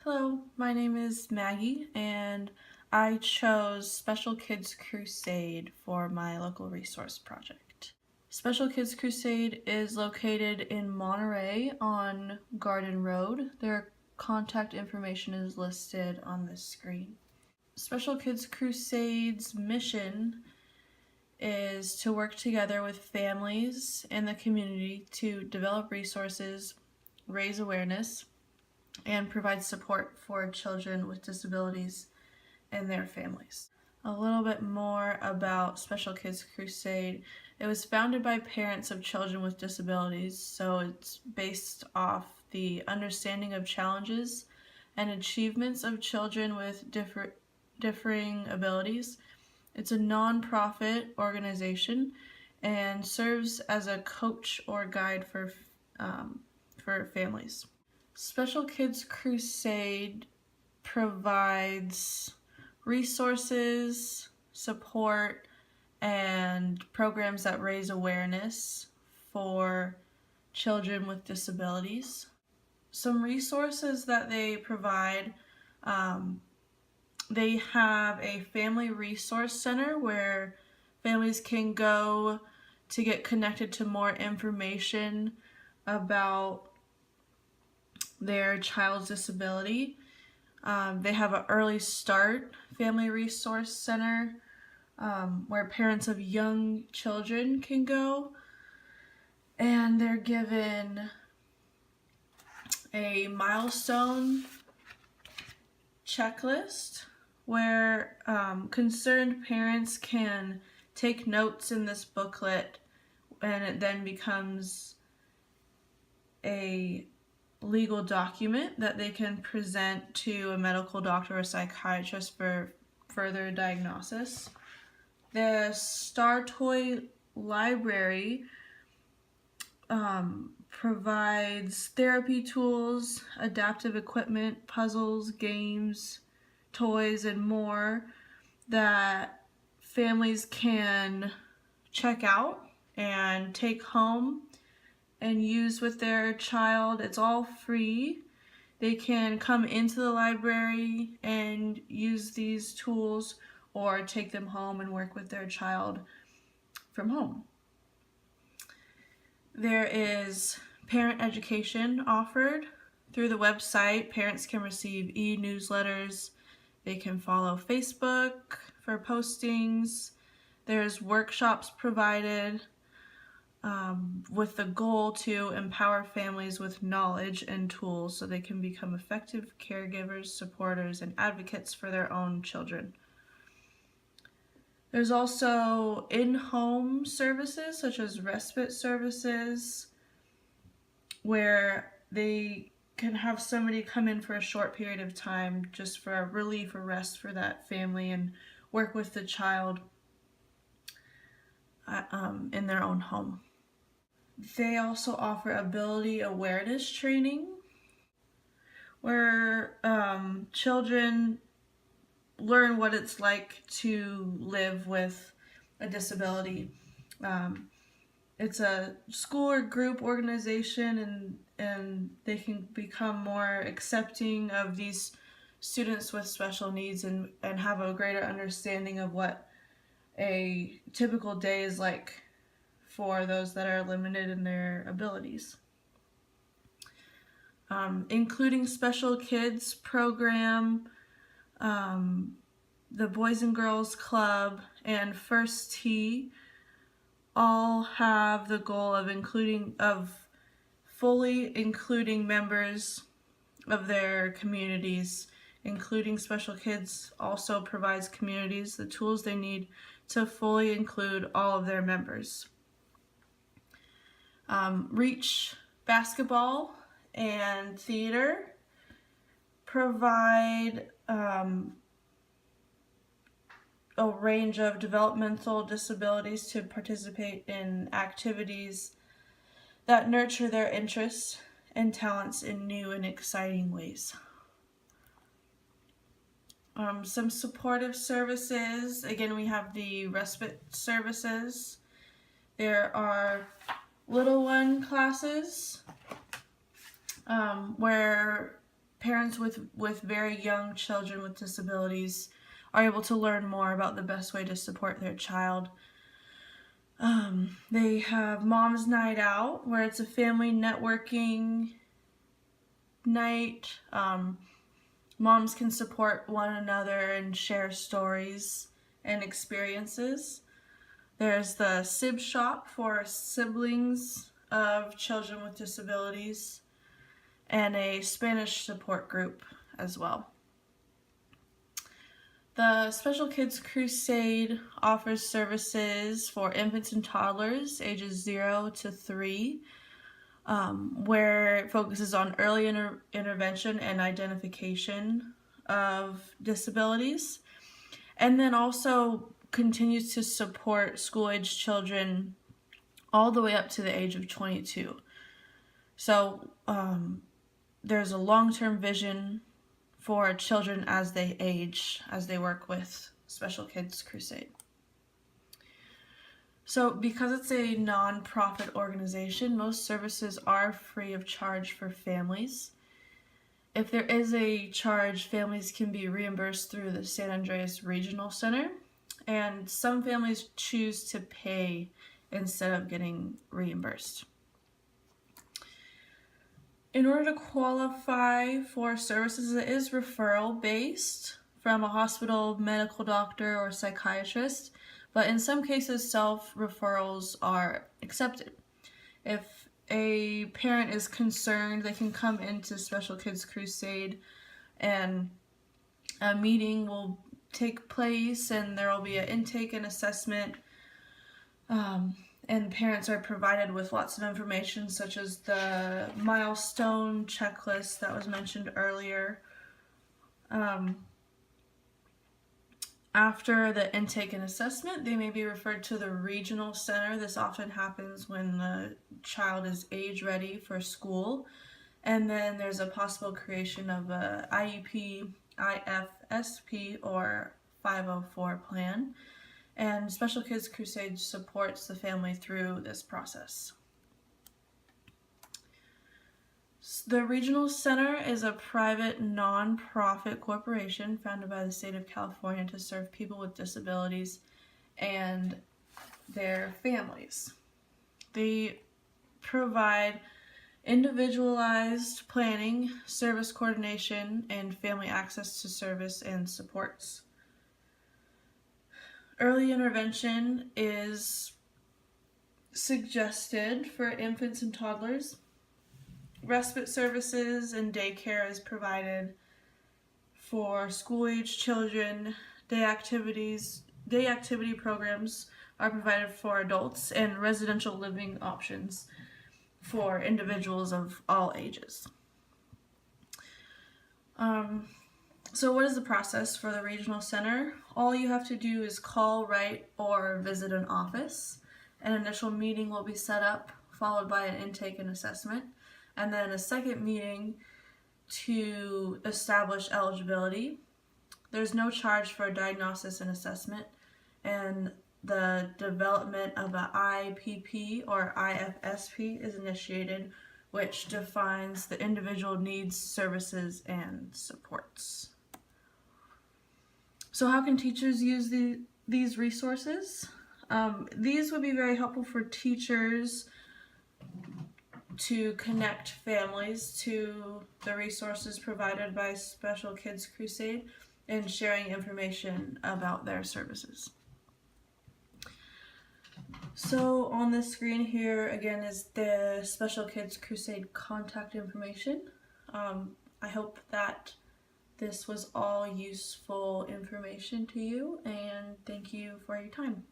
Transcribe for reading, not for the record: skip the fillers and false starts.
Hello, my name is Maggie, and I chose Special Kids Crusade for my local resource project. Special Kids Crusade is located in Monterey on Garden Road. Their contact information is listed on this screen. Special Kids Crusade's mission is to work together with families in the community to develop resources, raise awareness, and provide support for children with disabilities and their families. A little bit more about Special Kids Crusade. It was founded by parents of children with disabilities, so it's based off the understanding of challenges and achievements of children with differing abilities. It's a non-profit organization and serves as a coach or guide for families. Special Kids Crusade provides resources, support, and programs that raise awareness for children with disabilities. Some resources that they provide, they have a family resource center where families can go to get connected to more information about their child's disability. They have an early start family resource center where parents of young children can go, and they're given a milestone checklist where concerned parents can take notes in this booklet, and it then becomes a legal document that they can present to a medical doctor or psychiatrist for further diagnosis. The Star Toy Library provides therapy tools, adaptive equipment, puzzles, games, toys, and more that families can check out and take home and use with their child. It's all free. They can come into the library and use these tools or take them home and work with their child from home. There is parent education offered through the website. Parents can receive e-newsletters. They can follow Facebook for postings. There's workshops provided with the goal to empower families with knowledge and tools so they can become effective caregivers, supporters, and advocates for their own children. There's also in-home services such as respite services where they can have somebody come in for a short period of time just for a relief or rest for that family and work with the child in their own home. They also offer ability awareness training where children learn what it's like to live with a disability. It's a school or group organization, and they can become more accepting of these students with special needs and have a greater understanding of what a typical day is like for those that are limited in their abilities. Including Special Kids program, the Boys and Girls Club, and First Tee all have the goal of fully including members of their communities. Including Special Kids also provides communities the tools they need to fully include all of their members. Reach Basketball and Theater provide a range of developmental disabilities to participate in activities that nurture their interests and talents in new and exciting ways. Some supportive services. Again, we have the respite services. There are little one classes where parents with very young children with disabilities are able to learn more about the best way to support their child. They have Mom's Night Out, where it's a family networking night. Moms can support one another and share stories and experiences. There's the Sib Shop for siblings of children with disabilities, and a Spanish support group as well. The Special Kids Crusade offers services for infants and toddlers ages 0 to 3, where it focuses on early intervention and identification of disabilities, and then also continues to support school-age children all the way up to the age of 22. So there's a long-term vision for children as they age, as they work with Special Kids Crusade. So because it's a non-profit organization, most services are free of charge for families. If there is a charge, families can be reimbursed through the San Andreas Regional Center, and some families choose to pay instead of getting reimbursed. In order to qualify for services, it is referral based from a hospital, medical doctor, or psychiatrist, but in some cases self-referrals are accepted. If a parent is concerned, they can come into Special Kids Crusade and a meeting will take place and there will be an intake and assessment. And parents are provided with lots of information, such as the milestone checklist that was mentioned earlier. After the intake and assessment, they may be referred to the regional center. This often happens when the child is age ready for school. And then there's a possible creation of a IEP, IFSP, or 504 plan. And Special Kids Crusade supports the family through this process. The Regional Center is a private non-profit corporation founded by the state of California to serve people with disabilities and their families. They provide individualized planning, service coordination, and family access to service and supports. Early intervention is suggested for infants and toddlers. Respite services and daycare is provided for school-age children. Day activity programs are provided for adults, and residential living options for individuals of all ages. So what is the process for the Regional Center? All you have to do is call, write, or visit an office. An initial meeting will be set up, followed by an intake and assessment, and then a second meeting to establish eligibility. There's no charge for diagnosis and assessment, and the development of an IPP or IFSP is initiated, which defines the individual needs, services, and supports. So how can teachers use these resources? These would be very helpful for teachers to connect families to the resources provided by Special Kids Crusade and sharing information about their services. So on the screen here again is the Special Kids Crusade contact information. I hope that this was all useful information to you, and thank you for your time.